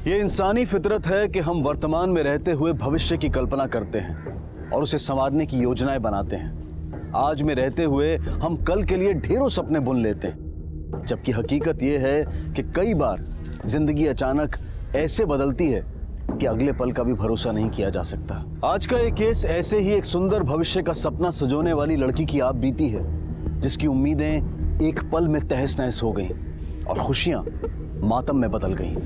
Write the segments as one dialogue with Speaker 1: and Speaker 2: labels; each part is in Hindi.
Speaker 1: ये इंसानी फितरत है कि हम वर्तमान में रहते हुए भविष्य की कल्पना करते हैं और उसे संवारने की योजनाएं बनाते हैं। आज में रहते हुए हम कल के लिए ढेरों सपने बुन लेते हैं, जबकि हकीकत ये है कि कई बार जिंदगी अचानक ऐसे बदलती है कि अगले पल का भी भरोसा नहीं किया जा सकता। आज का ये केस ऐसे ही एक सुंदर भविष्य का सपना सजोने वाली लड़की की आप बीती है, जिसकी उम्मीदें एक पल में तहस नहस हो गईं और खुशियां मातम में बदल गईं।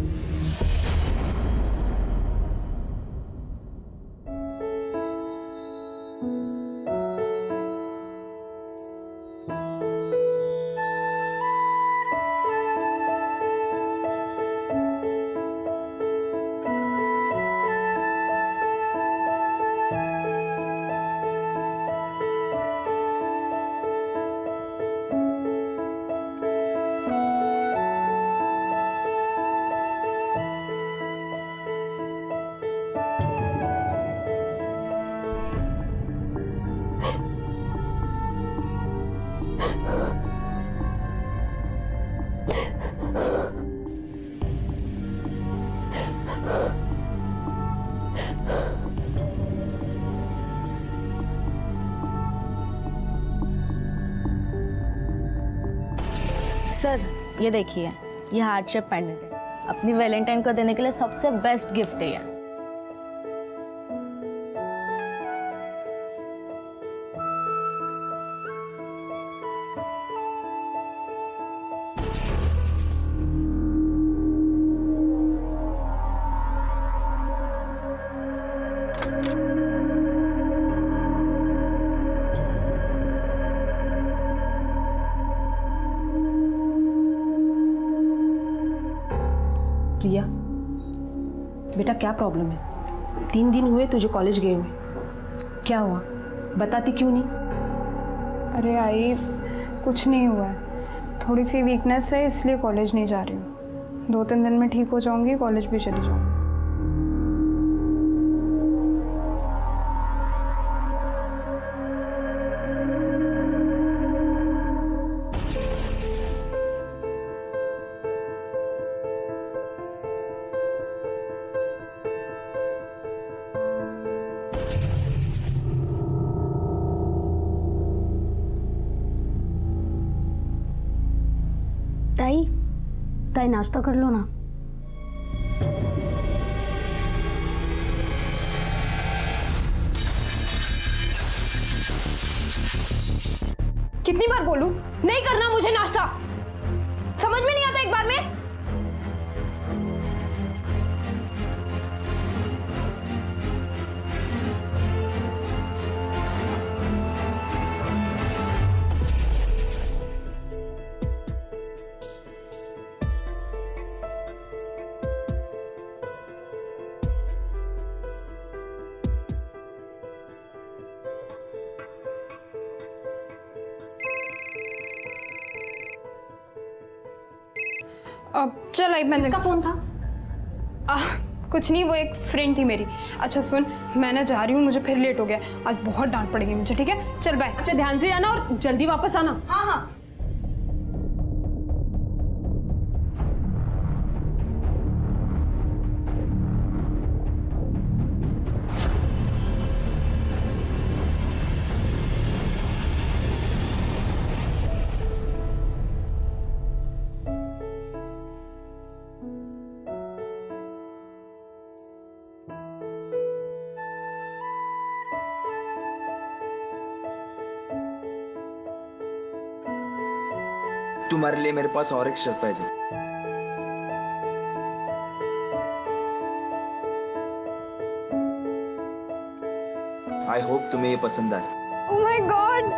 Speaker 2: सर ये देखिए, ये हार्ट शेप पेंडेंट है। अपनी वैलेंटाइन को देने के लिए सबसे बेस्ट गिफ्ट है ये।
Speaker 3: प्रिया, बेटा क्या प्रॉब्लम है? 3 दिन हुए तुझे कॉलेज गए हुए, क्या हुआ? बताती क्यों नहीं?
Speaker 4: अरे आई, कुछ नहीं हुआ है, थोड़ी सी वीकनेस है इसलिए कॉलेज नहीं जा रही हूँ। 2-3 दिन में ठीक हो जाऊँगी, कॉलेज भी चली जाऊँगी।
Speaker 5: ताई, ताई नाश्ता कर लो ना।
Speaker 3: कितनी बार बोलूं नहीं करना मुझे नाश्ता? समझ में नहीं आता एक बार में?
Speaker 4: अब चल आई, मैंने
Speaker 3: किसका फोन था?
Speaker 4: कुछ नहीं, वो एक फ्रेंड थी मेरी। अच्छा सुन, मैं ना जा रही हूँ, मुझे फिर लेट हो गया, आज बहुत डांट पड़ेगी मुझे, ठीक है? चल बाय।
Speaker 3: अच्छा ध्यान से जाना और जल्दी वापस आना।
Speaker 4: हाँ हाँ।
Speaker 6: तुम्हारे लिए मेरे पास और एक सरप्राइज है। आई होप तुम्हें ये पसंद आए।
Speaker 4: Oh my God,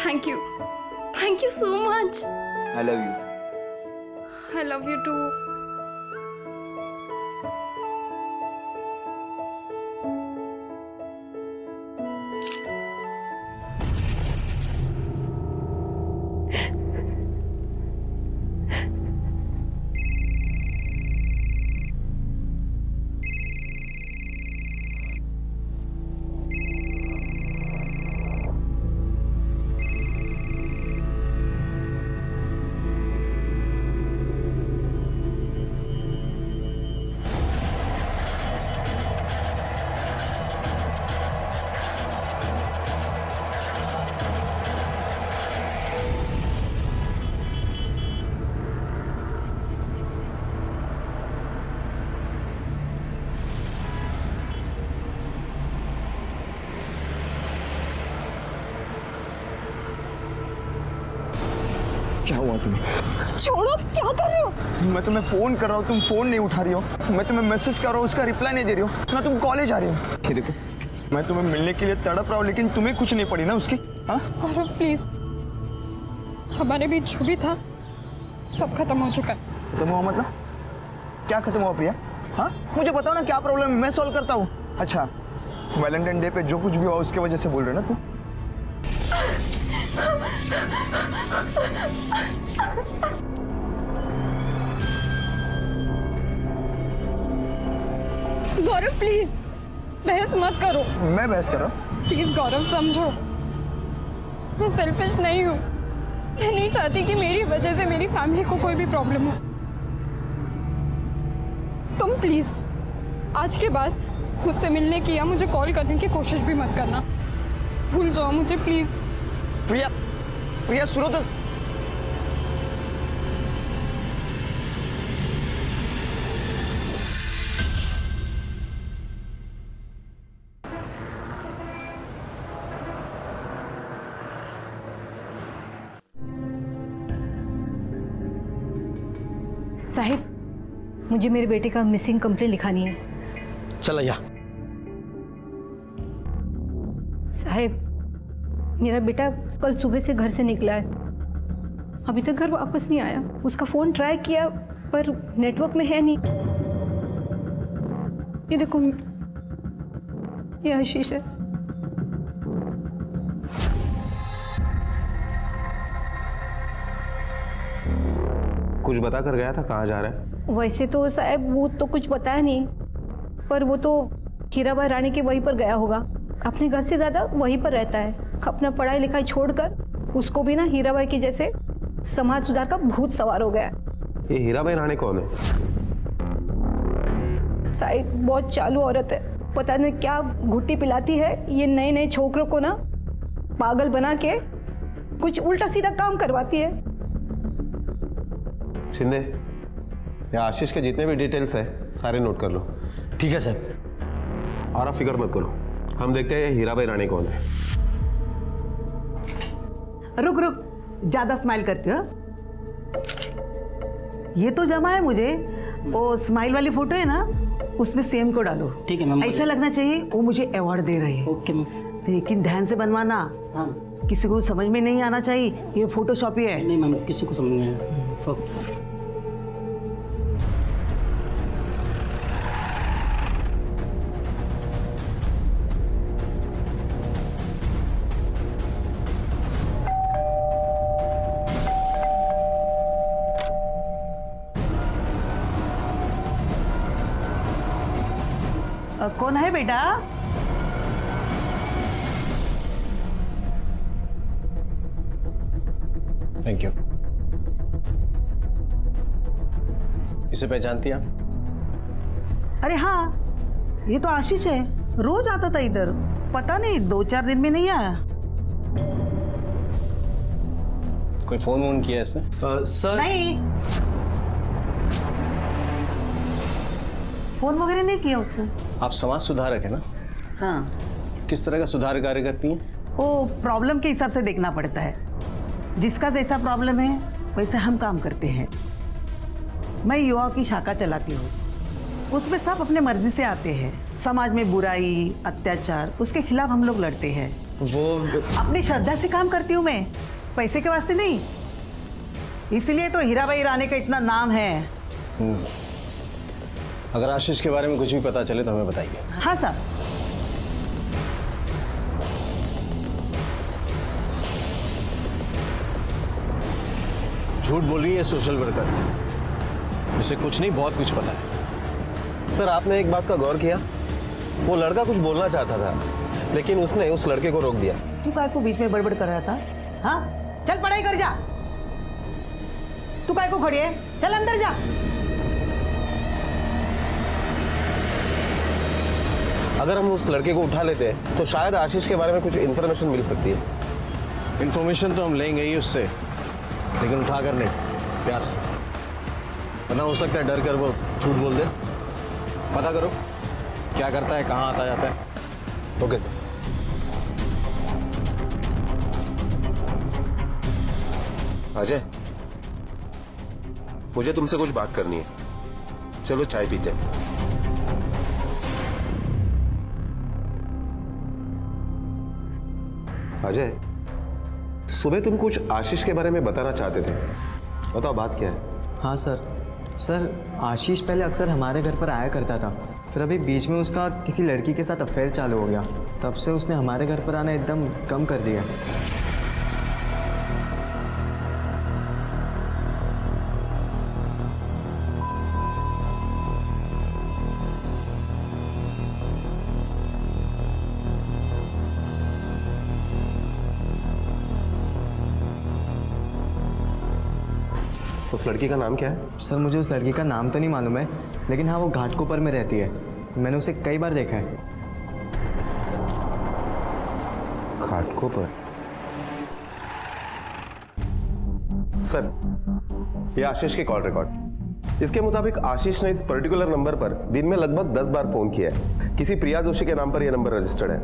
Speaker 4: thank you so much.
Speaker 6: I love you.
Speaker 4: I love you too.
Speaker 7: क्या हुआ तुम्हें?
Speaker 4: छोड़ो, क्या कर रहे हो?
Speaker 7: मैं तुम्हें फोन कर रहा हूँ, तुम फोन नहीं उठा रही हो। मैं तुम्हें मैसेज कर रहा हूँ, उसका रिप्लाई नहीं दे रही हो ना। तुम कॉलेज आ रही हो। ये देखो, मैं तुम्हें मिलने के लिए तड़प रहा हूँ, लेकिन तुम्हें कुछ नहीं पड़ी ना उसकी। हाँ
Speaker 4: प्लीज, हमारे बीच जो भी था सब खत्म हो चुका है।
Speaker 7: खत्म हुआ मतलब? क्या खत्म हुआ प्रिया? हाँ मुझे बताओ ना, क्या प्रॉब्लम है, मैं सॉल्व करता हूँ। अच्छा, वैलेंटाइन डे पे जो कुछ भी हुआ उसके वजह से बोल रहे हो ना तुम?
Speaker 4: गौरव प्लीज, बहस मत करो।
Speaker 7: मैं बहस कर रहा हूँ?
Speaker 4: प्लीज गौरव समझो, मैं सेल्फिश नहीं हूँ। मैं नहीं चाहती कि मेरी वजह से मेरी फैमिली को कोई भी प्रॉब्लम हो। तुम प्लीज आज के बाद मुझसे मिलने की या मुझे कॉल करने की कोशिश भी मत करना। भूल जाओ मुझे प्लीज।
Speaker 7: प्रिया, प्रिया सुनो तो।
Speaker 8: साहिब, मुझे मेरे बेटे का मिसिंग कंप्लेंट लिखानी है।
Speaker 9: चल या।
Speaker 8: साहिब, मेरा बेटा कल सुबह से घर से निकला है, अभी तक घर वापस नहीं आया। उसका फोन ट्राई किया पर नेटवर्क में है नहीं। ये देखो, ये आशीष है।
Speaker 9: कुछ बता कर गया था, कहाँ जा रहा है?
Speaker 8: वैसे तो साहब वो तो कुछ बताया नहीं, पर वो तो हीराबाई रानी के वहीं पर गया होगा। अपने घर से ज़्यादा वहीं पर रहता है। अपना पढ़ाई लिखाई छोड़कर उसको भी ना हीराबाई की जैसे समाज सुधार का भूत सवार हो गया है।
Speaker 9: ये हीराबाई रानी कौन है?
Speaker 8: साहिब बहुत चालू औरत है, पता नहीं क्या घुट्टी पिलाती है। ये नए नए छोकरों को ना पागल बना के कुछ उल्टा सीधा काम करवाती है।
Speaker 9: शिंदे, ये आशीष के जितने भी डिटेल्स है सारे नोट कर लो।
Speaker 1: ठीक है साहब।
Speaker 9: और आप फिक्र मत करो, हम देखते हैं हीराबाई रानी कौन है।
Speaker 10: रुक रुक, ज्यादा स्माइल करते हो। ये तो जमा है मुझे, वो स्माइल वाली फोटो है ना, उसमें सेम को डालो।
Speaker 11: ठीक है मैम।
Speaker 10: ऐसा लगना चाहिए वो मुझे अवार्ड दे रहे हैं।
Speaker 11: Okay ma'am.
Speaker 10: लेकिन ध्यान से बनवाना।
Speaker 11: हाँ
Speaker 10: किसी को समझ में नहीं आना चाहिए ये फोटोशॉपी है।
Speaker 11: नहीं मैम, किसी को समझ नहीं आया।
Speaker 10: कौन है बेटा?
Speaker 9: Thank you. इसे पहचानती आप?
Speaker 10: अरे हाँ, ये तो आशीष है, रोज आता था इधर। पता नहीं 2-4 दिन में नहीं आया।
Speaker 9: कोई फोन वोन किया इसने?
Speaker 1: सर
Speaker 10: नहीं, फोन वगैरह नहीं किया उसने।
Speaker 9: आप समाज सुधारक है ना?
Speaker 10: हाँ,
Speaker 9: किस तरह का सुधार कार्य करती हैं?
Speaker 10: वो प्रॉब्लम के हिसाब से देखना पड़ता है। जिसका जैसा प्रॉब्लम है वैसे हम काम करते हैं। मैं युवा की शाखा चलाती हूँ, उसमें सब अपने मर्जी से आते हैं। समाज में बुराई अत्याचार उसके खिलाफ हम लोग लड़ते हैं।
Speaker 9: वो
Speaker 10: अपनी श्रद्धा से काम करती हूँ मैं, पैसे के वास्ते नहीं। इसलिए तो हीराबाई रानी का इतना नाम है।
Speaker 9: अगर आशीष के बारे में कुछ भी पता चले तो हमें बताइए।
Speaker 10: हाँ साहब।
Speaker 9: झूठ बोल रही है सोशल वर्कर, इसे कुछ नहीं बहुत कुछ पता है। सर, आपने एक बात का गौर किया? वो लड़का कुछ बोलना चाहता था लेकिन उसने उस लड़के को रोक दिया।
Speaker 10: तू काय को बीच में बड़बड़ कर रहा था? हाँ, चल पढ़ाई कर जा। तू काय को खड़ी है? चल अंदर जा।
Speaker 9: अगर हम उस लड़के को उठा लेते हैं तो शायद आशीष के बारे में कुछ इन्फॉर्मेशन मिल सकती है। इन्फॉर्मेशन तो हम लेंगे ही उससे, लेकिन उठाकर नहीं, प्यार से। वरना हो सकता है डर कर वो झूठ बोल दे। पता करो क्या करता है, कहाँ आता जाता है। Okay sir. अजय, मुझे तुमसे कुछ बात करनी है। चलो चाय पीते हैं। अजय, सुबह तुम कुछ आशीष के बारे में बताना चाहते थे, बताओ बात क्या है?
Speaker 11: हाँ सर आशीष पहले अक्सर हमारे घर पर आया करता था, फिर अभी बीच में उसका किसी लड़की के साथ अफेयर चालू हो गया, तब से उसने हमारे घर पर आना एकदम कम कर दिया।
Speaker 9: उस लड़की का नाम क्या है?
Speaker 11: सर मुझे उस लड़की का नाम तो नहीं मालूम है, लेकिन हाँ वो घाटकोपर में रहती है, मैंने उसे कई बार देखा है।
Speaker 9: घाटकोपर? सर, ये आशीष की कॉल रिकॉर्ड। इसके मुताबिक आशीष ने इस पर्टिकुलर नंबर पर दिन में लगभग 10 बार फोन किया है। किसी प्रिया जोशी के नाम पर यह नंबर रजिस्टर्ड है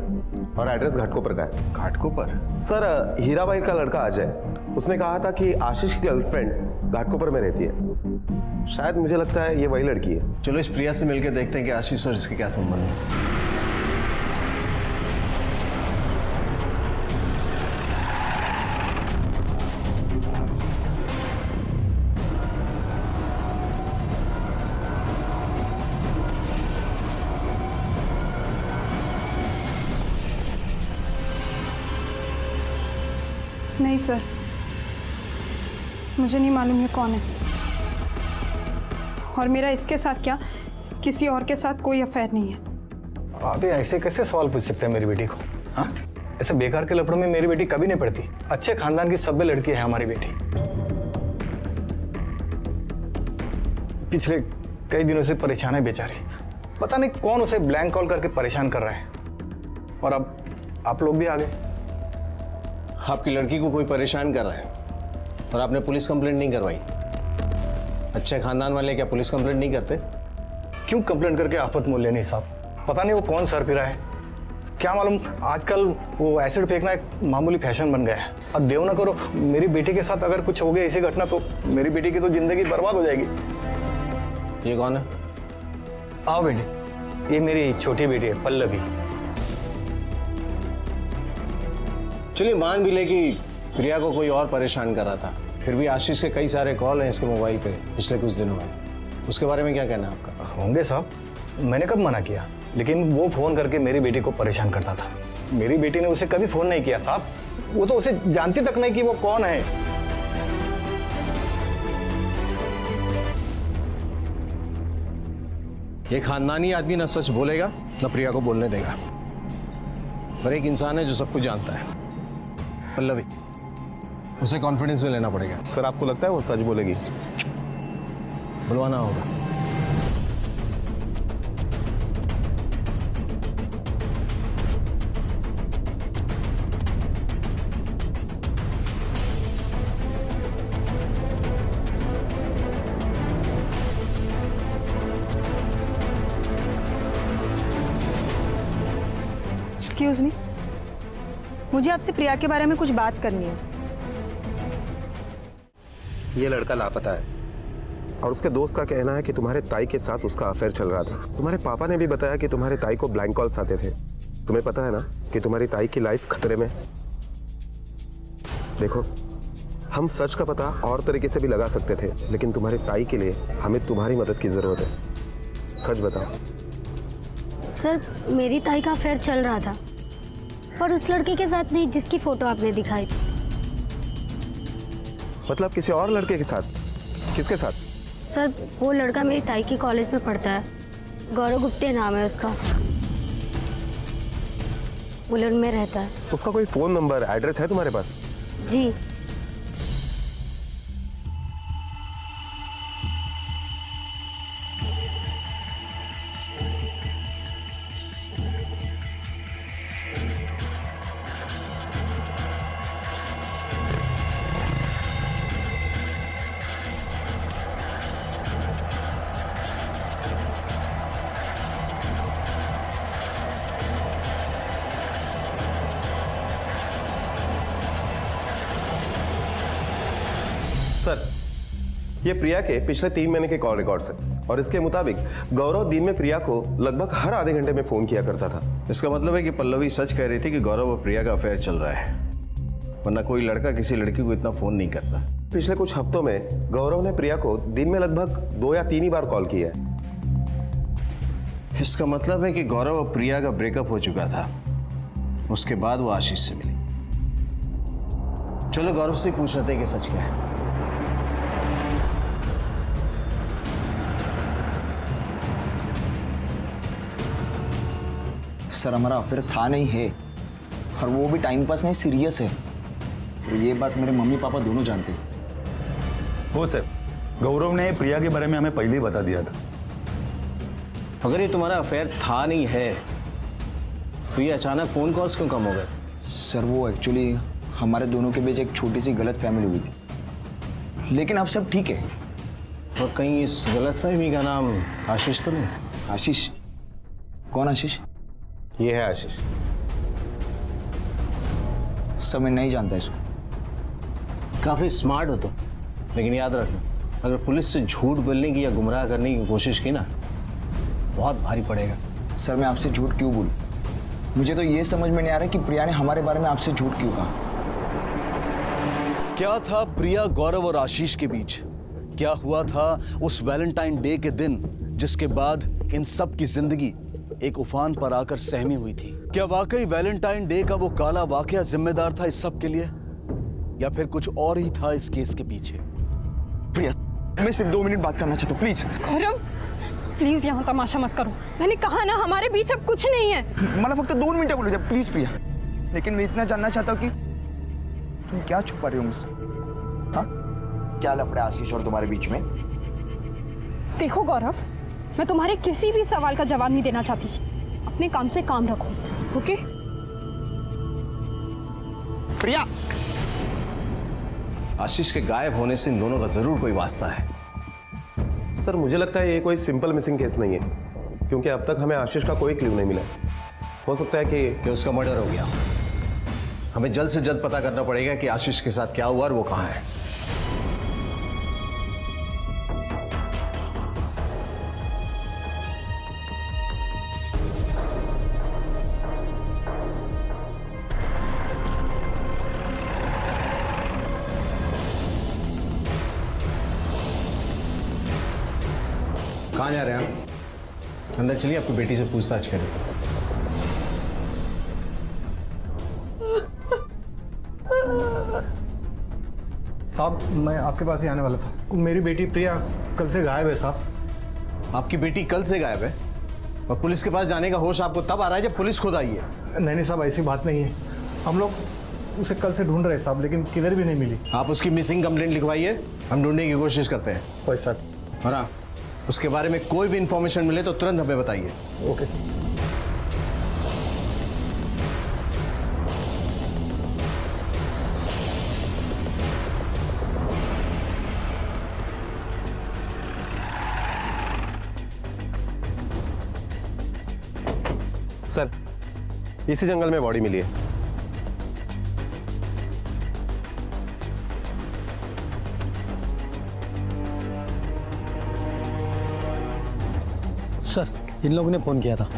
Speaker 9: और एड्रेस घाटकोपर का है।
Speaker 6: घाटकोपर?
Speaker 9: सर, हीराबाई का लड़का अजय, उसने कहा था कि आशीष की गर्लफ्रेंड घाटकोपर में रहती है। शायद मुझे लगता है ये वही लड़की है।
Speaker 1: चलो इस प्रिया से मिलकर देखते हैं कि आशीष और इसके क्या संबंध है।
Speaker 4: नहीं सर, मुझे नहीं मालूम ये कौन है, और मेरा इसके साथ क्या किसी और के साथ कोई अफेयर नहीं है।
Speaker 12: आप ये ऐसे कैसे सवाल पूछ सकते हैं मेरी बेटी को? हाँ, ऐसे बेकार के लफड़ों में मेरी बेटी कभी नहीं पड़ती। अच्छे खानदान की सभ्य लड़की है हमारी बेटी। पिछले कई दिनों से परेशान है बेचारी, पता नहीं कौन उसे ब्लैंक कॉल करके परेशान कर रहा है, और अब आप लोग भी आ गए।
Speaker 1: आपकी लड़की को कोई परेशान कर रहा है और आपने पुलिस कंप्लेंट नहीं करवाई। अच्छे खानदान वाले क्या पुलिस कंप्लेंट नहीं करते?
Speaker 12: क्यों कंप्लेंट करके आफत मोल लेनी साहब? पता नहीं वो कौन सर फिरा है, क्या मालूम आजकल वो एसिड फेंकना एक मामूली फैशन बन गया है। अब देव ना करो मेरी बेटी के साथ अगर कुछ हो गया ऐसी घटना तो मेरी बेटी की तो जिंदगी बर्बाद हो जाएगी।
Speaker 1: ये कौन है?
Speaker 12: आओ बेटी, ये मेरी छोटी बेटी है पल्लवी।
Speaker 1: चलिए मान भी ले कि प्रिया को कोई और परेशान कर रहा था, फिर भी आशीष के कई सारे कॉल हैं इसके मोबाइल पे पिछले कुछ दिनों में, उसके बारे में क्या कहना है आपका?
Speaker 12: होंगे साहब, मैंने कब मना किया, लेकिन वो फोन करके मेरी बेटी को परेशान करता था। मेरी बेटी ने उसे कभी फोन नहीं किया साहब, वो तो उसे जानती तक नहीं कि वो कौन है।
Speaker 1: ये खानदानी आदमी ना सच बोलेगा ना प्रिया को बोलने देगा, पर एक इंसान है जो सब कुछ जानता है, पल्लवी। उसे कॉन्फिडेंस में लेना पड़ेगा।
Speaker 9: सर, आपको लगता है वो सच बोलेगी?
Speaker 1: बुलवाना होगा।
Speaker 4: एक्सक्यूज मी, मुझे आपसे प्रिया के बारे में कुछ बात करनी है।
Speaker 9: ये लड़का लापता है और उसके दोस्त का कहना है कि तुम्हारे ताई के साथ उसका अफेयर चल रहा था। तुम्हारे पापा ने भी बताया कि तुम्हारे ताई को ब्लैंक कॉल्स आते थे। तुम्हें पता है ना कि तुम्हारी ताई की लाइफ खतरे में। देखो, हम सच का पता और तरीके से भी लगा सकते थे, लेकिन तुम्हारी ताई के लिए हमें तुम्हारी मदद की जरूरत है। सच बताओ।
Speaker 5: सर, मेरी ताई का अफेयर चल रहा था, पर उस लड़के के साथ नहीं जिसकी फोटो आपने दिखाई थी।
Speaker 9: मतलब किसी और लड़के के साथ? किसके साथ?
Speaker 5: सर, वो लड़का मेरी ताई की कॉलेज में पढ़ता है, गौरव गुप्ते नाम है उसका, बुलेट में रहता है।
Speaker 9: उसका कोई फोन नंबर, एड्रेस है तुम्हारे पास?
Speaker 5: जी।
Speaker 13: ये प्रिया के पिछले 3 महीने के कॉल रिकॉर्ड्स हैं और इसके मुताबिक गौरव दिन में प्रिया को लगभग हर आधे घंटे में फोन किया करता था।
Speaker 9: इसका मतलब है कि पल्लवी सच कह रही थी कि गौरव और प्रिया का अफेयर चल रहा है, वरना कोई लड़का किसी लड़की को इतना फोन नहीं करता।
Speaker 13: पिछले कुछ हफ्तों में गौरव ने प्रिया को दिन में लगभग 2 या 3 ही बार कॉल किया है।
Speaker 9: इसका मतलब है कि गौरव और प्रिया का ब्रेकअप हो चुका था, उसके बाद वो आशीष से मिली। चलो गौरव से पूछ लेते हैं कि सच क्या है।
Speaker 11: सर हमारा अफेयर था नहीं है, और वो भी टाइम पास नहीं, सीरियस है। ये बात मेरे मम्मी पापा दोनों जानते हैं।
Speaker 14: हो सर, गौरव ने प्रिया के बारे में हमें पहले ही बता दिया था।
Speaker 9: अगर ये तुम्हारा अफेयर था नहीं है तो ये अचानक फोन कॉल्स क्यों कम हो गए?
Speaker 11: सर वो एक्चुअली हमारे दोनों के बीच एक छोटी सी गलत फहमी हुई थी, लेकिन अब सब ठीक है।
Speaker 9: और कहीं इस गलतफहमी का नाम आशीष तो नहीं?
Speaker 11: आशीष? कौन आशीष?
Speaker 9: ये है आशीष।
Speaker 11: सब मैं नहीं जानता इसको।
Speaker 9: काफी स्मार्ट हो तुम, लेकिन याद रखना, अगर पुलिस से झूठ बोलने की या गुमराह करने की कोशिश की ना, बहुत भारी पड़ेगा।
Speaker 11: सर मैं आपसे झूठ क्यों बोलूं? मुझे तो ये समझ में नहीं आ रहा कि प्रिया ने हमारे बारे में आपसे झूठ क्यों कहा।
Speaker 1: क्या था प्रिया, गौरव और आशीष के बीच? क्या हुआ था उस वैलेंटाइन डे के दिन जिसके बाद इन सब की जिंदगी एक उफान पर आकर सहमी हुई थी? क्या वाकई वैलेंटाइन डे का वो काला वाकया जिम्मेदार था इस सब के लिए, या फिर कुछ और ही था इस केस के पीछे?
Speaker 7: प्रिया, मैं सिर्फ 2 मिनट बात करना चाहता हूँ, प्लीज।
Speaker 15: गौरव प्लीज यहाँ तमाशा मत करो, मैंने कहा ना हमारे बीच अब कुछ नहीं है।
Speaker 7: मतलब फक्त 2 मिनट बोलो जब, प्लीज प्रिया। लेकिन मैं इतना जानना चाहता हूँ कि तुम क्या छुपा रही हो मुझसे? हाँ,
Speaker 16: क्या लफड़ा आशीष और तुम्हारे बीच में?
Speaker 15: देखो गौरव, मैं तुम्हारे किसी भी सवाल का जवाब नहीं देना चाहती। अपने काम से काम रखो, ओके?
Speaker 7: प्रिया,
Speaker 9: आशीष के गायब होने से इन दोनों का जरूर कोई वास्ता है।
Speaker 13: सर मुझे लगता है ये कोई सिंपल मिसिंग केस नहीं है, क्योंकि अब तक हमें आशीष का कोई क्लू नहीं मिला। हो सकता है कि
Speaker 9: उसका मर्डर हो गया। हमें जल्द से जल्द पता करना पड़ेगा कि आशीष के साथ क्या हुआ और वो कहाँ है। कहाँ जा रहे हैं आप? अंदर चलिए, आपकी बेटी से पूछताछ करें।
Speaker 12: साहब मैं आपके पास ही आने वाला था। मेरी बेटी प्रिया कल से गायब है साहब।
Speaker 9: आपकी बेटी कल से गायब है और पुलिस के पास जाने का होश आपको तब आ रहा है जब पुलिस खुद आई है?
Speaker 12: नहीं साहब, ऐसी बात नहीं है। हम लोग उसे कल से ढूंढ रहे साहब, लेकिन किधर भी नहीं मिली।
Speaker 9: आप उसकी मिसिंग कंप्लेंट लिखवाइए, हम ढूंढने की कोशिश करते हैं।
Speaker 12: Okay sir.
Speaker 9: और हाँ, उसके बारे में कोई भी इंफॉर्मेशन मिले तो तुरंत हमें बताइए।
Speaker 12: Okay sir.
Speaker 13: सर इसी जंगल में बॉडी मिली है।
Speaker 17: सर इन लोगों ने फोन किया था।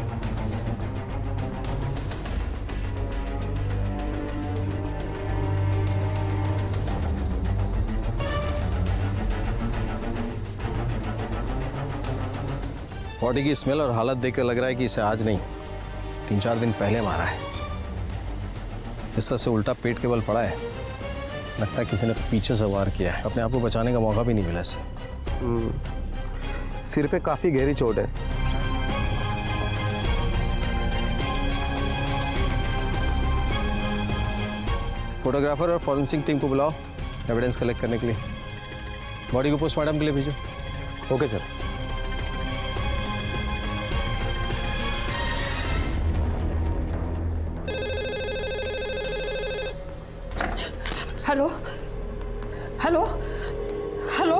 Speaker 9: बॉडी की स्मेल और हालत देखकर लग रहा है कि इसे आज नहीं 3-4 दिन पहले मारा है। जिस तरह से उल्टा पेट के बल पड़ा है, लगता है किसी ने पीछे से वार किया है। अपने आप को बचाने का मौका भी नहीं मिला इसे।
Speaker 13: सिर पे काफी गहरी चोट है।
Speaker 9: फोटोग्राफर और फॉरेंसिक टीम को बुलाओ एविडेंस कलेक्ट करने के लिए। बॉडी को पोस्टमार्टम के लिए भेजो।
Speaker 13: Okay sir.
Speaker 15: Hello hello hello,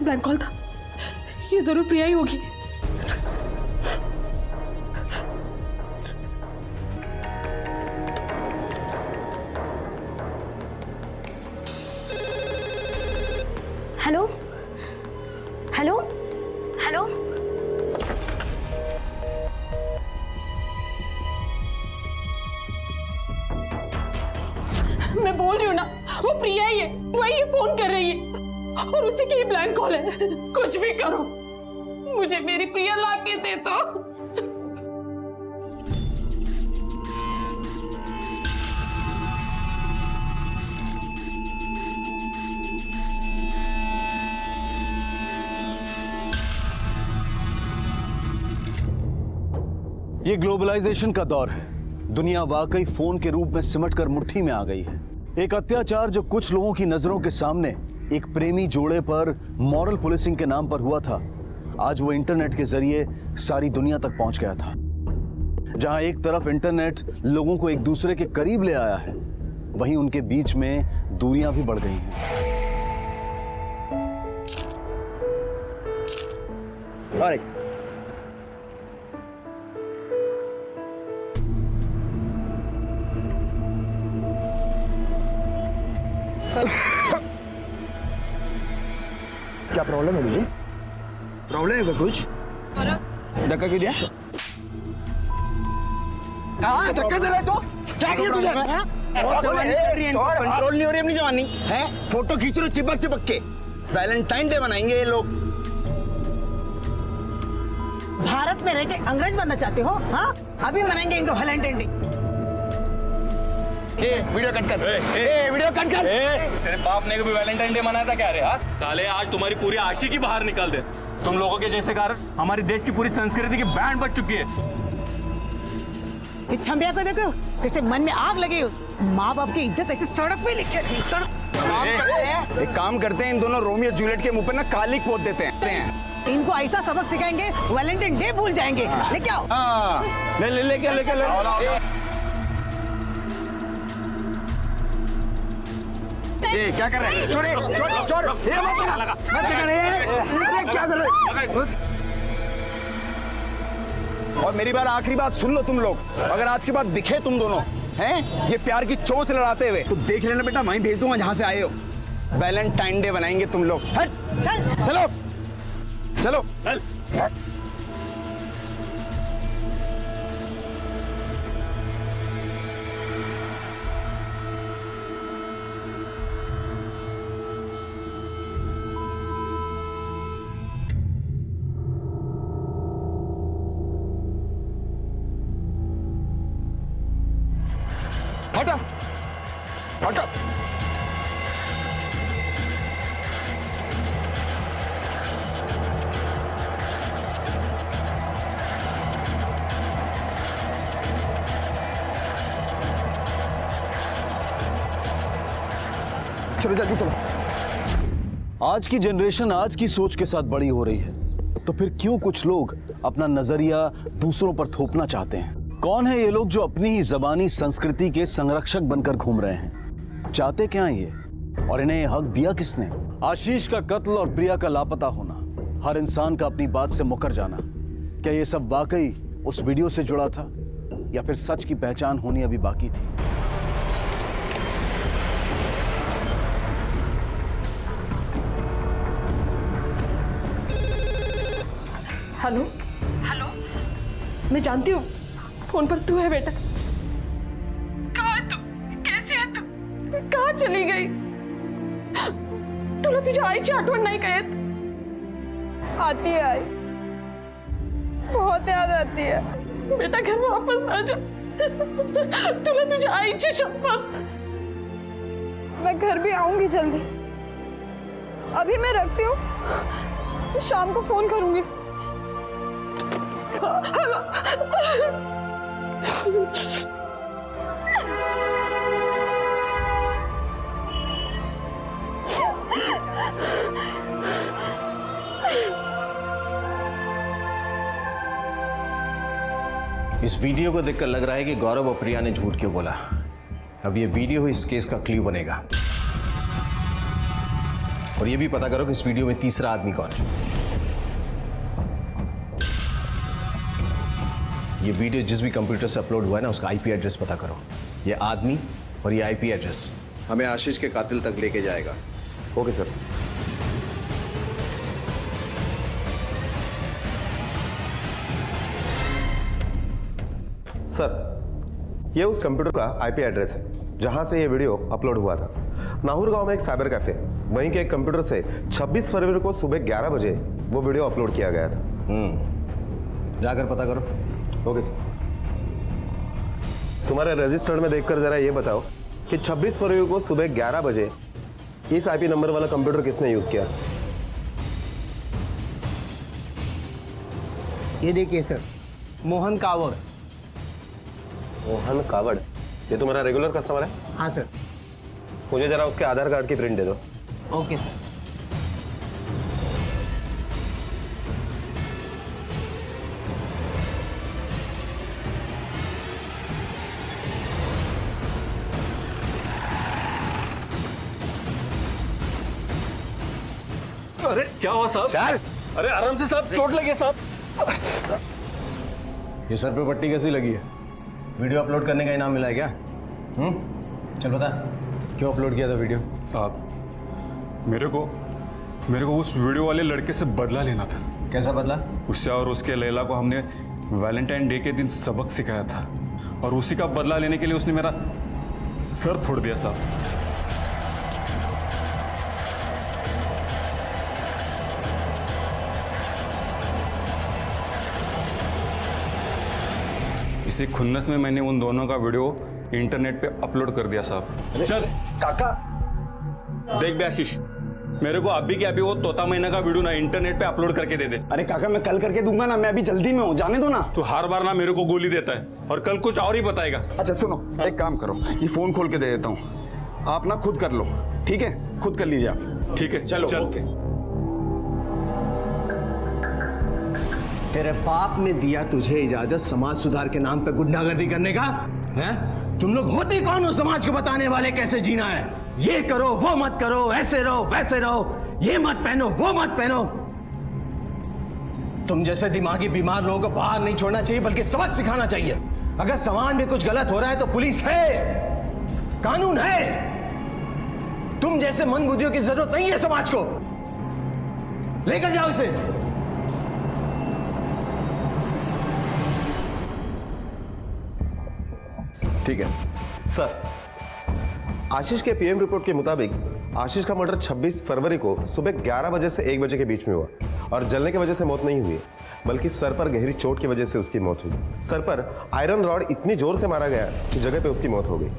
Speaker 15: blank call था, ये जरूर प्रिया ही होगी।
Speaker 5: Hello hello hello.
Speaker 15: मैं बोल रही हूँ ना, वो प्रिया ही है, वही ये फोन कर रही है और उसी की ब्लैंक कॉल है। कुछ भी करो, मुझे मेरी प्रिया ला के दे दो।
Speaker 1: ये ग्लोबलाइजेशन का दौर है। दुनिया वाकई फोन के रूप में सिमटकर मुट्ठी में आ गई है। एक अत्याचार जो कुछ लोगों की नजरों के सामने एक प्रेमी जोड़े पर मॉरल पुलिसिंग के नाम पर हुआ था, आज वो इंटरनेट के जरिए सारी दुनिया तक पहुंच गया था। जहां एक तरफ इंटरनेट लोगों को एक दूसरे के करीब ले आया है, वहीं उनके बीच में दूरियां भी बढ़ गई हैं।
Speaker 7: क्या प्रॉब्लम है मुझे? प्रॉब्लम है कुछ? धक्का क्यों दिया? धक्का दे रहा तो क्या किया तुझे? कंट्रोल नहीं हो रही अपनी जवानी है। फोटो खींच रहे चिपक चिपक के। वैलेंटाइन डे मनाएंगे ये लोग।
Speaker 10: भारत में रह के अंग्रेज बनना चाहते हो? हाँ, अभी मनाएंगे इनको वैलेंटाइन डे।
Speaker 7: वीडियो कट कर। वीडियो कट कर।
Speaker 17: तेरे बाप ने कभी वैलेंटाइन डे मनाया था क्या रे? साले आज तुम्हारी पूरी आशिकी बाहर निकाल दे। तुम लोगों के जैसे कारण हमारे देश की पूरी संस्कृति की बैंड बज चुकी है।
Speaker 10: इस छम्बिया को देखो कैसे मन में आग लगी हो। माँ बाप की इज्जत ऐसे सड़क पे लिखी थी। सड़क
Speaker 7: एक काम करते हैं, इन दोनों रोमियो जूलियट के मुंह पे ना कालिक पोत देते हैं।
Speaker 10: इनको ऐसा सबक सिखाएंगे वैलेंटाइन डे भूल जाएंगे। लेके आओ।
Speaker 7: ले ये क्या कर रहे हैं? छोड़ ये मत क्या कर रहे हो? और मेरी बात आखिरी बात सुन लो तुम लोग। अगर आज के बाद दिखे तुम दोनों हैं ये प्यार की चोंच लड़ाते हुए, तो देख लेना बेटा, वहीं भेज दूंगा जहां से आए हो। वैलेंटाइन डे बनाएंगे तुम लोग। हट चलो चलो। हटा हटा। चलो जल्दी चलो।
Speaker 1: आज की जनरेशन आज की सोच के साथ बड़ी हो रही है, तो फिर क्यों कुछ लोग अपना नजरिया दूसरों पर थोपना चाहते हैं? कौन है ये लोग जो अपनी ही जबानी संस्कृति के संरक्षक बनकर घूम रहे हैं? चाहते क्या हैं ये, और इन्हें हक दिया किसने? आशीष का कत्ल और प्रिया का लापता होना, हर इंसान का अपनी बात से मुकर जाना, क्या ये सब वाकई उस वीडियो से जुड़ा था या फिर सच की पहचान होनी अभी बाकी थी?
Speaker 15: हेलो हेलो, मैं जानती हूँ फोन पर तू है बेटा। कहाँ है तू? कैसी है तू? कहाँ चली गई? तुला तुझ्या आईची आठवण नाही का येत? आती है आई, बहुत याद आती है बेटा। घर वापस आ जा, तुला तुझ्या आईची शपथ। मैं घर भी आऊंगी जल्दी। अभी मैं रखती हूँ, शाम को फोन करूंगी। हेलो।
Speaker 9: इस वीडियो को देखकर लग रहा है कि गौरव और प्रिया ने झूठ क्यों बोला। अब ये वीडियो इस केस का क्लू बनेगा। और ये भी पता करो कि इस वीडियो में तीसरा आदमी कौन है। ये वीडियो जिस भी कंप्यूटर से अपलोड हुआ है ना, उसका आईपी एड्रेस पता करो। ये आदमी और ये आईपी एड्रेस हमें आशीष के कातिल तक लेके जाएगा।
Speaker 13: Okay sir. सर, ये उस कंप्यूटर का आईपी एड्रेस है जहां से ये वीडियो अपलोड हुआ था। नाहूर गांव में एक साइबर कैफे है, वहीं के एक कंप्यूटर से 26 फरवरी को सुबह 11 बजे वो वीडियो अपलोड किया गया था।
Speaker 9: जाकर पता करो।
Speaker 13: Okay sir. तुम्हारे रजिस्टर्ड में देखकर जरा ये बताओ कि 26 फरवरी को सुबह 11 बजे इस आईपी नंबर वाला कंप्यूटर किसने यूज किया?
Speaker 11: ये देखिए सर, मोहन कावड़।
Speaker 13: मोहन कावड़, ये तुम्हारा रेगुलर कस्टमर है?
Speaker 11: हाँ सर।
Speaker 13: मुझे जरा उसके आधार कार्ड की प्रिंट दे दो।
Speaker 11: Okay sir.
Speaker 17: अरे क्या हुआ साहब? अरे आराम से साहब, चोट लगी है साहब।
Speaker 9: ये सर पे पट्टी कैसी लगी है? वीडियो अपलोड करने का इनाम मिला है क्या? चल बता, क्यों अपलोड किया था वीडियो?
Speaker 17: साहब, मेरे को उस वीडियो वाले लड़के से बदला लेना था।
Speaker 9: कैसा बदला?
Speaker 17: उससे और उसके लैला को हमने वैलेंटाइन डे के दिन सबक सिखाया था, और उसी का बदला लेने के लिए उसने मेरा सर फोड़ दिया साहब। इसी खुन्नस में मैंने उन दोनों का वीडियो इंटरनेट पे अपलोड कर दिया साहब। चल काका, देख बे आशीष, मेरे को अभी के अभी वो तोता महीना का वीडियो ना इंटरनेट पे अपलोड करके दे दे।
Speaker 7: अरे काका, मैं कल करके दूंगा ना, मैं अभी जल्दी में हूँ, जाने दो ना।
Speaker 17: तू हर बार ना मेरे को गोली देता है और कल कुछ और ही बताएगा।
Speaker 7: अच्छा सुनो, एक काम करो, ये फोन खोल के दे देता हूँ, आप ना खुद कर लो, ठीक है? खुद कर लीजिए आप।
Speaker 17: ठीक है,
Speaker 7: चलो
Speaker 17: चल।
Speaker 7: ओके।
Speaker 9: तेरे बाप ने दिया तुझे इजाजत समाज सुधार के नाम पे गुंडागर्दी करने का? हैं? तुम लोग होते कौन हो समाज को बताने वाले कैसे जीना है? ये करो, वो मत करो, ऐसे रहो, वैसे रहो, ये मत पहनो, वो मत पहनो। तुम जैसे दिमागी बीमार लोगों को बाहर नहीं छोड़ना चाहिए, बल्कि सबक सिखाना चाहिए। अगर समाज में कुछ गलत हो रहा है तो पुलिस है, कानून है। तुम जैसे मंदबुद्धियों की जरूरत नहीं है समाज को। लेकर जाओ इसे।
Speaker 13: ठीक है सर, आशीष के पीएम रिपोर्ट के मुताबिक आशीष का मर्डर 26 फरवरी को सुबह 11 बजे से 1 बजे के बीच में हुआ, और जलने की वजह से मौत नहीं हुई, बल्कि सर पर गहरी चोट की वजह से उसकी मौत हुई। सर पर आयरन रॉड इतनी जोर से मारा गया कि जगह पे उसकी मौत हो गई।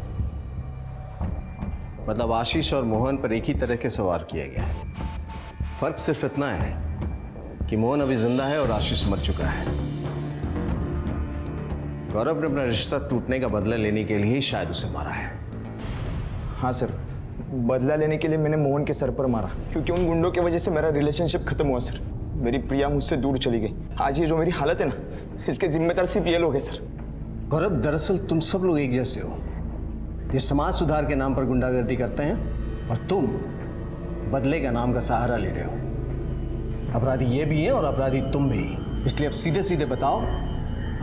Speaker 9: मतलब आशीष और मोहन पर एक ही तरह के सवार किया गया है। फर्क सिर्फ इतना है कि मोहन अभी जिंदा है और आशीष मर चुका है। गौरव ने अपना रिश्ता टूटने का बदला लेने के लिए ही शायद उसे मारा है।
Speaker 6: हाँ सर, बदला लेने के लिए मैंने मोहन के सर पर मारा, क्योंकि उन गुंडों की वजह से मेरा रिलेशनशिप खत्म हुआ सर। मेरी प्रिया मुझसे दूर चली गई। आज ये जो मेरी हालत है ना, इसके जिम्मेदार सिर्फ ये लोग हैं सर।
Speaker 9: गौरव, दरअसल तुम सब लोग एक जैसे हो। ये समाज सुधार के नाम पर गुंडागर्दी करते हैं और तुम बदले का नाम का सहारा ले रहे हो। अपराधी ये भी है और अपराधी तुम भी। इसलिए अब सीधे सीधे बताओ,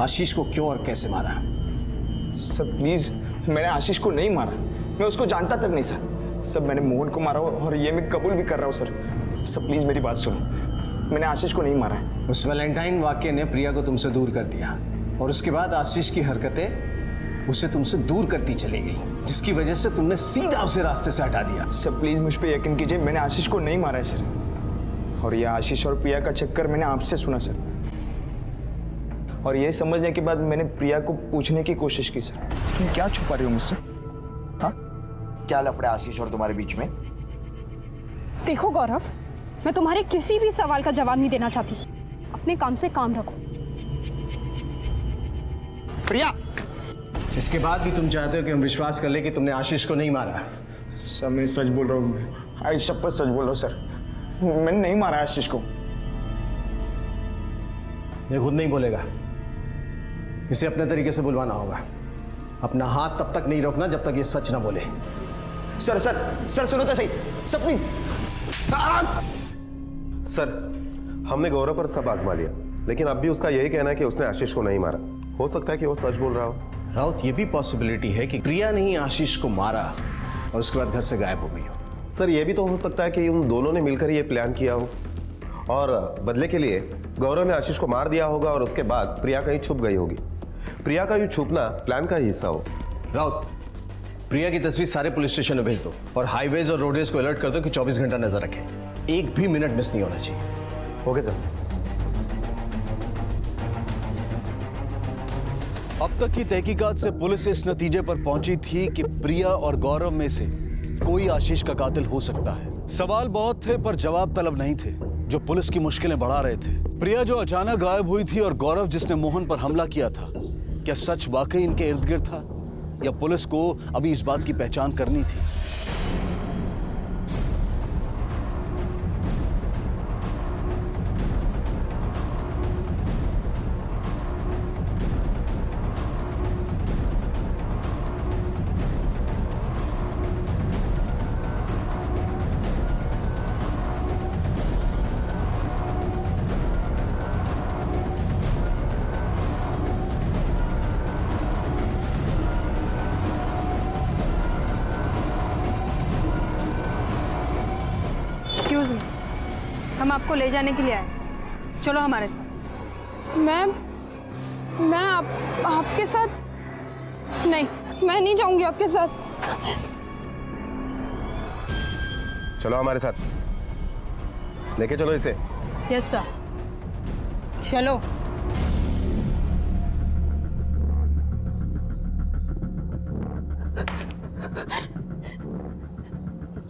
Speaker 9: आशीष को क्यों और कैसे मारा?
Speaker 6: सर प्लीज, मैंने आशीष को नहीं मारा, मैं उसको जानता तक नहीं सर। सब मैंने मोहन को मारा और ये मैं कबूल भी कर रहा हूँ सर। सब प्लीज मेरी बात सुनो, मैंने आशीष को नहीं मारा है।
Speaker 9: उस वैलेंटाइन वाक्य ने प्रिया को तुमसे दूर कर दिया, और उसके बाद आशीष की हरकतें उसे तुमसे दूर करती चली गई, जिसकी वजह से तुमने सीधा उसे रास्ते से हटा दिया।
Speaker 6: सर प्लीज मुझ पर यकीन कीजिए, मैंने आशीष को नहीं मारा है सर। और यह आशीष और प्रिया का चक्कर मैंने आपसे सुना सर, और ये समझने के बाद मैंने प्रिया को पूछने की कोशिश की सर। तुम क्या छुपा रही हो मुझसे?
Speaker 16: हाँ, क्या लफड़ा आशीष और तुम्हारे बीच में?
Speaker 15: देखो गौरव, मैं तुम्हारे किसी भी सवाल का जवाब नहीं देना चाहती। अपने काम से काम रखो।
Speaker 9: प्रिया, इसके बाद भी तुम चाहते हो कि हम विश्वास कर ले कि तुमने आशीष को नहीं मारा?
Speaker 6: सर मैं सच बोल रहा हूँ, आई शपथ सच बोल रहा हूँ सर, मैंने नहीं मारा आशीष को।
Speaker 9: ये खुद नहीं बोलेगा, इसे अपने तरीके से बुलवाना होगा। अपना हाथ तब तक नहीं रोकना जब तक ये सच ना बोले।
Speaker 6: सर सर सर सुनो तो सही, सब प्लीज।
Speaker 13: सर, हमने गौरव पर सब आजमा लिया, लेकिन अब भी उसका यही कहना है कि उसने आशीष को नहीं मारा। हो सकता है कि वो सच बोल रहा हो।
Speaker 9: राउत, ये भी पॉसिबिलिटी है कि प्रिया ने ही आशीष को मारा और उसके बाद घर से गायब हो गई हो।
Speaker 13: सर, ये भी तो हो सकता है कि उन दोनों ने मिलकर ये प्लान किया हो, और बदले के लिए गौरव ने आशीष को मार दिया होगा और उसके बाद प्रिया कहीं छुप गई होगी। प्रिया का यूं छुपना प्लान का ही हिस्सा हो।
Speaker 9: राउत, प्रिया की तस्वीर सारे पुलिस स्टेशन में भेज दो और हाईवेज और रोडवेज को अलर्ट कर दो कि 24 घंटा नजर रखें। एक भी मिनट मिस नहीं होना चाहिए।
Speaker 13: Okay sir.
Speaker 1: अब तक की तहकीकात से पुलिस इस नतीजे पर पहुंची थी कि प्रिया और गौरव में से कोई आशीष का कातिल हो सकता है। सवाल बहुत थे पर जवाब तलब नहीं थे, जो पुलिस की मुश्किलें बढ़ा रहे थे। प्रिया जो अचानक गायब हुई थी और गौरव जिसने मोहन पर हमला किया था, क्या सच वाकई इनके इर्द गिर्द था या पुलिस को अभी इस बात की पहचान करनी थी?
Speaker 15: एक्सक्यूज मी, हम आपको ले जाने के लिए आए, चलो हमारे साथ। मैं आपके साथ नहीं, मैं नहीं जाऊंगी आपके साथ।
Speaker 13: चलो हमारे साथ, लेके चलो इसे।
Speaker 15: यस सर, चलो।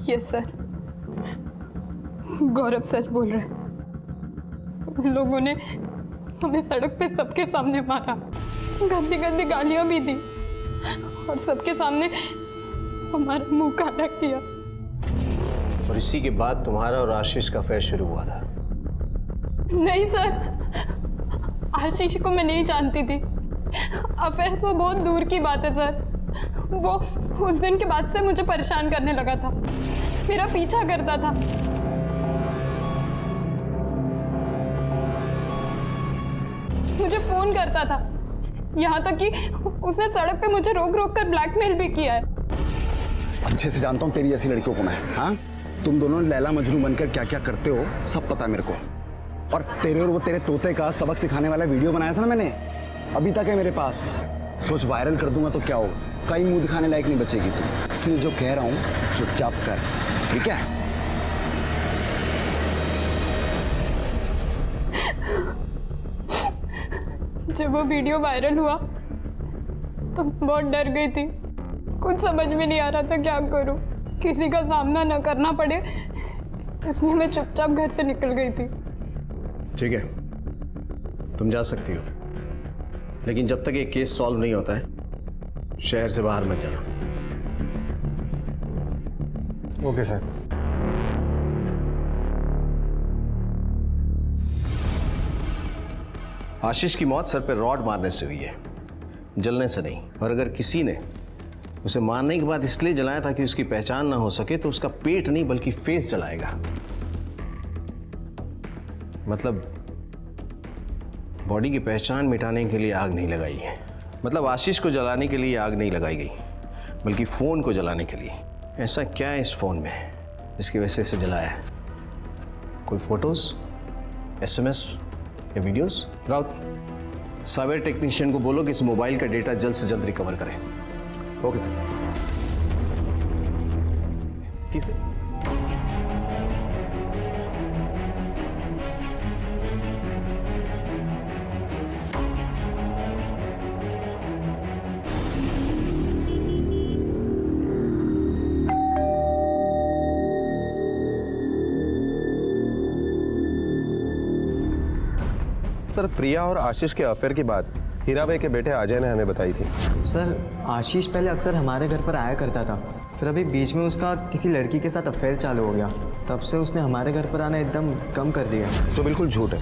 Speaker 15: यस सर, गौरव सच बोल रहे हैं। उन लोगों ने हमें सड़क पे सबके सामने मारा, गंदी गंदी गालियां भी दी और सबके सामने हमारा मुंह काला किया।
Speaker 9: और इसी के बाद तुम्हारा और आशीष का अफेयर शुरू हुआ था।
Speaker 15: नहीं सर, आशीष को मैं नहीं जानती थी। अफेयर तो बहुत दूर की बात है सर। वो उस दिन के बाद से मुझे परेशान करने लगा था, मेरा पीछा करता था। मुझे फोन करता था, यहाँ तक कि उसने सड़क पे मुझे रोक रोक कर ब्लैकमेल भी किया है।
Speaker 7: अच्छे से जानता हूँ तेरी जैसी लड़कियों को मैं। हाँ, तुम दोनों लैला मजनू बनकर क्या क्या करते हो सब पता है मेरे को। और तेरे और वो तेरे तोते का सबक सिखाने वाला वीडियो बनाया था ना मैंने, अभी तक है मेरे पास। सोच वायरल कर दूंगा तो क्या हो, कहीं मुंह दिखाने लायक नहीं बचेगी तू। इसलिए जो कह रहा हूँ चुपचाप कर, ठीक है?
Speaker 15: जब वो वीडियो वायरल हुआ तो बहुत डर गई थी, कुछ समझ में नहीं आ रहा था क्या करूं, किसी का सामना न करना पड़े, इसलिए मैं चुपचाप घर से निकल गई थी।
Speaker 9: ठीक है, तुम जा सकती हो, लेकिन जब तक ये केस सॉल्व नहीं होता है शहर से बाहर मत जाना।
Speaker 12: Okay sir.
Speaker 9: आशीष की मौत सर पे रॉड मारने से हुई है, जलने से नहीं। और अगर किसी ने उसे मारने के बाद इसलिए जलाया ताकि उसकी पहचान ना हो सके तो उसका पेट नहीं बल्कि फेस जलाएगा। मतलब बॉडी की पहचान मिटाने के लिए आग नहीं लगाई है, मतलब आशीष को जलाने के लिए आग नहीं लगाई गई बल्कि फोन को जलाने के लिए। ऐसा क्या है इस फोन में जिसकी वजह से इसे जलाया है? कोई फोटोज, SMS या वीडियोस? राउत, साइबर टेक्नीशियन को बोलो कि इस मोबाइल का डेटा जल्द से जल्द रिकवर करें।
Speaker 13: Okay sir. किसे? सर, प्रिया और आशीष के अफेयर की बात हीराबाई के बेटे अजय ने हमें बताई थी।
Speaker 11: सर, आशीष पहले अक्सर हमारे घर पर आया करता था, फिर अभी बीच में उसका किसी लड़की के साथ अफेयर चालू हो गया, तब से उसने हमारे घर पर आना एकदम कम कर दिया।
Speaker 13: तो बिल्कुल झूठ है।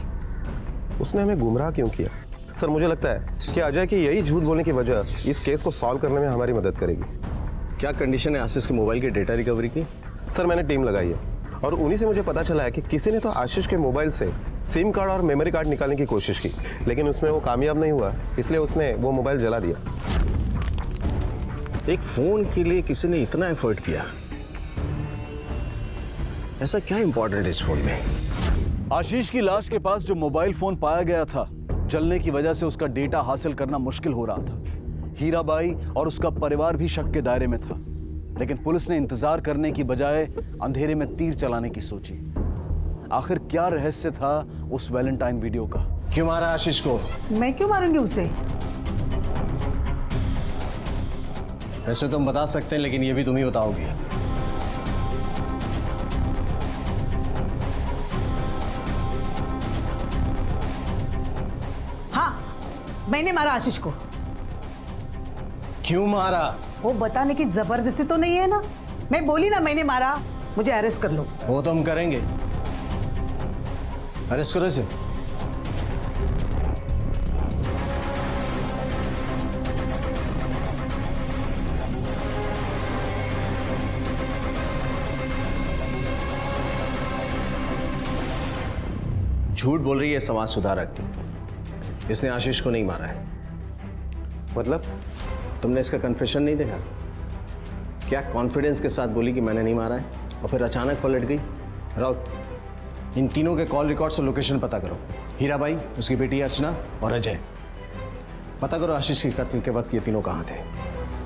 Speaker 13: उसने हमें गुमराह क्यों किया? सर, मुझे लगता है कि अजय की यही झूठ बोलने की वजह इस केस को सॉल्व करने में हमारी मदद करेगी।
Speaker 9: क्या कंडीशन है आशीष के मोबाइल के डेटा रिकवरी की?
Speaker 13: सर, मैंने टीम लगाई है और उन्हीं से मुझे पता चला है कि किसी ने तो आशीष के मोबाइल से सिम कार्ड और मेमोरी कार्ड निकालने की कोशिश की, लेकिन उसमें वो कामयाब नहीं हुआ, इसलिए उसने वो मोबाइल जला दिया।
Speaker 9: एक फोन के लिए किसी ने इतना एफर्ट किया, ऐसा क्या इंपॉर्टेंट है इस फोन में?
Speaker 1: आशीष की लाश के पास जो मोबाइल फोन पाया गया था जलने की वजह से उसका डेटा हासिल करना मुश्किल हो रहा था। हीराबाई और उसका परिवार भी शक के दायरे में था, लेकिन पुलिस ने इंतजार करने की बजाय अंधेरे में तीर चलाने की सोची। आखिर क्या रहस्य था उस वैलेंटाइन वीडियो का?
Speaker 12: क्यों मारा आशीष को?
Speaker 10: मैं क्यों मारूंगी उसे?
Speaker 12: वैसे तुम बता सकते हैं, लेकिन ये भी तुम ही बताओगे।
Speaker 10: हाँ, मैंने मारा आशीष को।
Speaker 12: क्यों मारा?
Speaker 10: वो बताने की जबरदस्ती तो नहीं है ना। मैं बोली ना मैंने मारा, मुझे अरेस्ट कर लो।
Speaker 12: वो तो हम करेंगे। अरेस्ट करो इसे। झूठ बोल रही है समाज सुधारक। इसने आशीष को नहीं मारा है।
Speaker 9: मतलब
Speaker 12: तुमने इसका कन्फेशन नहीं देखा? क्या कॉन्फिडेंस के साथ बोली कि मैंने नहीं मारा है, और फिर अचानक पलट गई। राउत, इन तीनों के कॉल रिकॉर्ड से लोकेशन पता करो। हीराबाई, उसकी बेटी अर्चना और अजय। पता करो आशीष के कत्ल के वक्त ये तीनों कहाँ थे।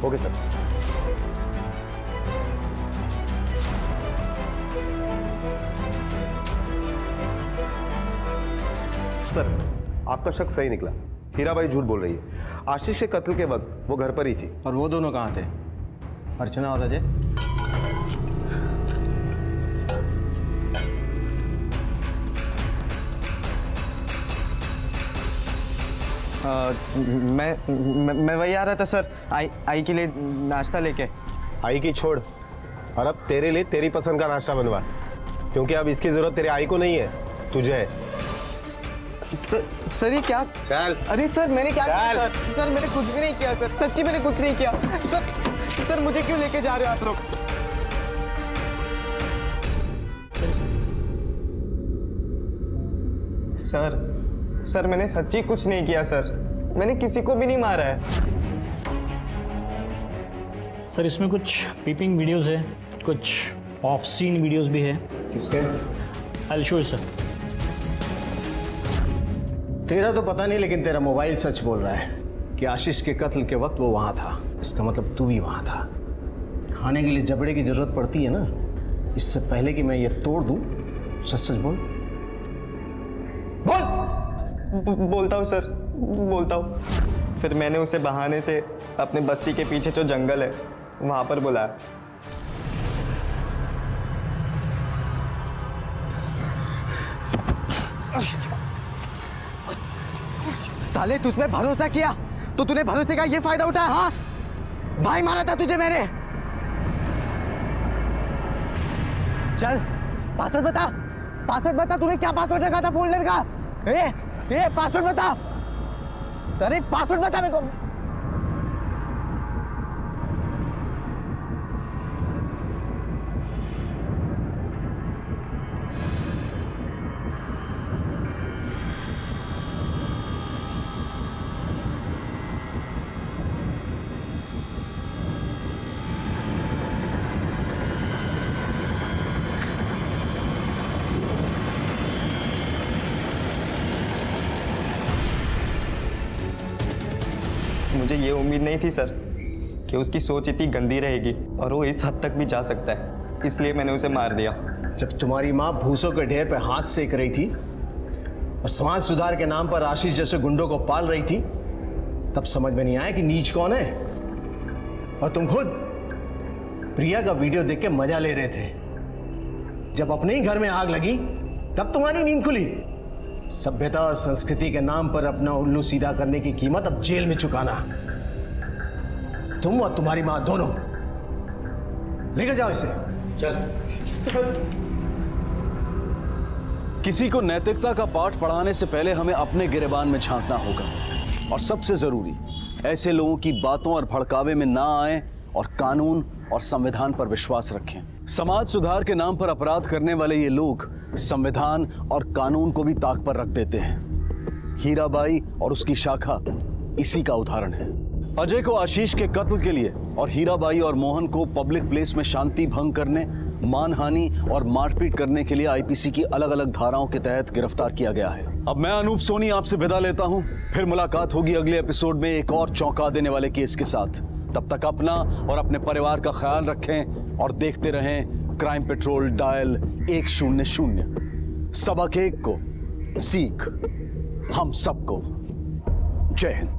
Speaker 9: Okay sir. सर, आपका शक सही निकला। हीराबाई झूठ बोल रही है। आशीष के कत्ल के वक्त वो घर पर ही थी।
Speaker 12: और वो दोनों कहाँ थे, अर्चना और अजय?
Speaker 11: मैं वही आ रहा था सर, आई के लिए नाश्ता लेके।
Speaker 9: आई की छोड़, और अब तेरे लिए तेरी पसंद का नाश्ता बनवा, क्योंकि अब इसकी जरूरत तेरे आई को नहीं है, तुझे है।
Speaker 11: सर ये क्या?
Speaker 9: चल।
Speaker 11: अरे सर मैंने क्या किया सर? सर मैंने कुछ भी नहीं किया सर, सच्ची मैंने कुछ नहीं किया सर मुझे क्यों लेके जा रहे हो आप लोग? सर मैंने सच्ची कुछ नहीं किया सर, मैंने किसी को भी नहीं मारा है।
Speaker 18: सर इसमें कुछ पीपिंग वीडियोस है, कुछ ऑफ सीन वीडियोस भी है।
Speaker 12: किसके?
Speaker 18: I show sir.
Speaker 12: तेरा तो पता नहीं, लेकिन तेरा मोबाइल सच बोल रहा है कि आशीष के कत्ल के वक्त वो वहां था। इसका मतलब तू भी वहां था। खाने के लिए जबड़े की जरूरत पड़ती है ना, इससे पहले कि मैं ये तोड़ दूं, सच सच बोल।
Speaker 11: बोलता हूँ सर, बोलता हूँ। फिर मैंने उसे बहाने से अपने बस्ती के पीछे जो जंगल है वहां पर बुलाया। साले तुझ पे भरोसा किया तो तूने भरोसे का ये फायदा उठाया। हाँ भाई मारा था तुझे मैंने। चल पासवर्ड बता, तूने क्या पासवर्ड रखा था फोल्डर का? ए पासवर्ड बता, अरे पासवर्ड बता मेरे को। मुझे ये उम्मीद नहीं थी सर कि उसकी सोच इतनी गंदी रहेगी और वो इस हद तक भी जा सकता है, इसलिए मैंने उसे मार दिया।
Speaker 12: जब तुम्हारी माँ भूसों के ढेर पे हाथ सेक रही थी और समाज सुधार के नाम पर आशीष जैसे गुंडों को पाल रही थी, तब समझ में नहीं आया कि नीच कौन है। और तुम खुद प्रिया का वीडियो देख के मजा ले रहे थे। जब अपने ही घर में आग लगी तब तुम्हारी नींद खुली। सभ्यता और संस्कृति के नाम पर अपना उल्लू सीधा करने की कीमत अब जेल में चुकाना। तुम और तुम्हारी मां दोनों लेकर जाओ इसे। चल।
Speaker 1: किसी को नैतिकता का पाठ पढ़ाने से पहले हमें अपने गिरेबान में झांकना होगा, और सबसे जरूरी ऐसे लोगों की बातों और भड़कावे में ना आए और कानून और संविधान पर विश्वास रखें। समाज सुधार के नाम पर अपराध करने वाले ये लोग संविधान और कानून को भी ताक पर रख देते हैं। हीराबाई और उसकी शाखा इसी का उदाहरण है। अजय को आशीष के कत्ल के लिए और हीराबाई और मोहन को पब्लिक प्लेस में शांति भंग करने मानहानि और मारपीट करने के लिए आईपीसी की अलग अलग धाराओं के तहत गिरफ्तार किया गया है। अब मैं अनूप सोनी आपसे विदा लेता हूं, फिर मुलाकात होगी अगले एपिसोड में एक और चौंका देने वाले केस के साथ। तब तक अपना और अपने परिवार का ख्याल रखें और देखते रहें क्राइम पेट्रोल डायल 100। सबक एक को सीख हम सबको। जय हिंद।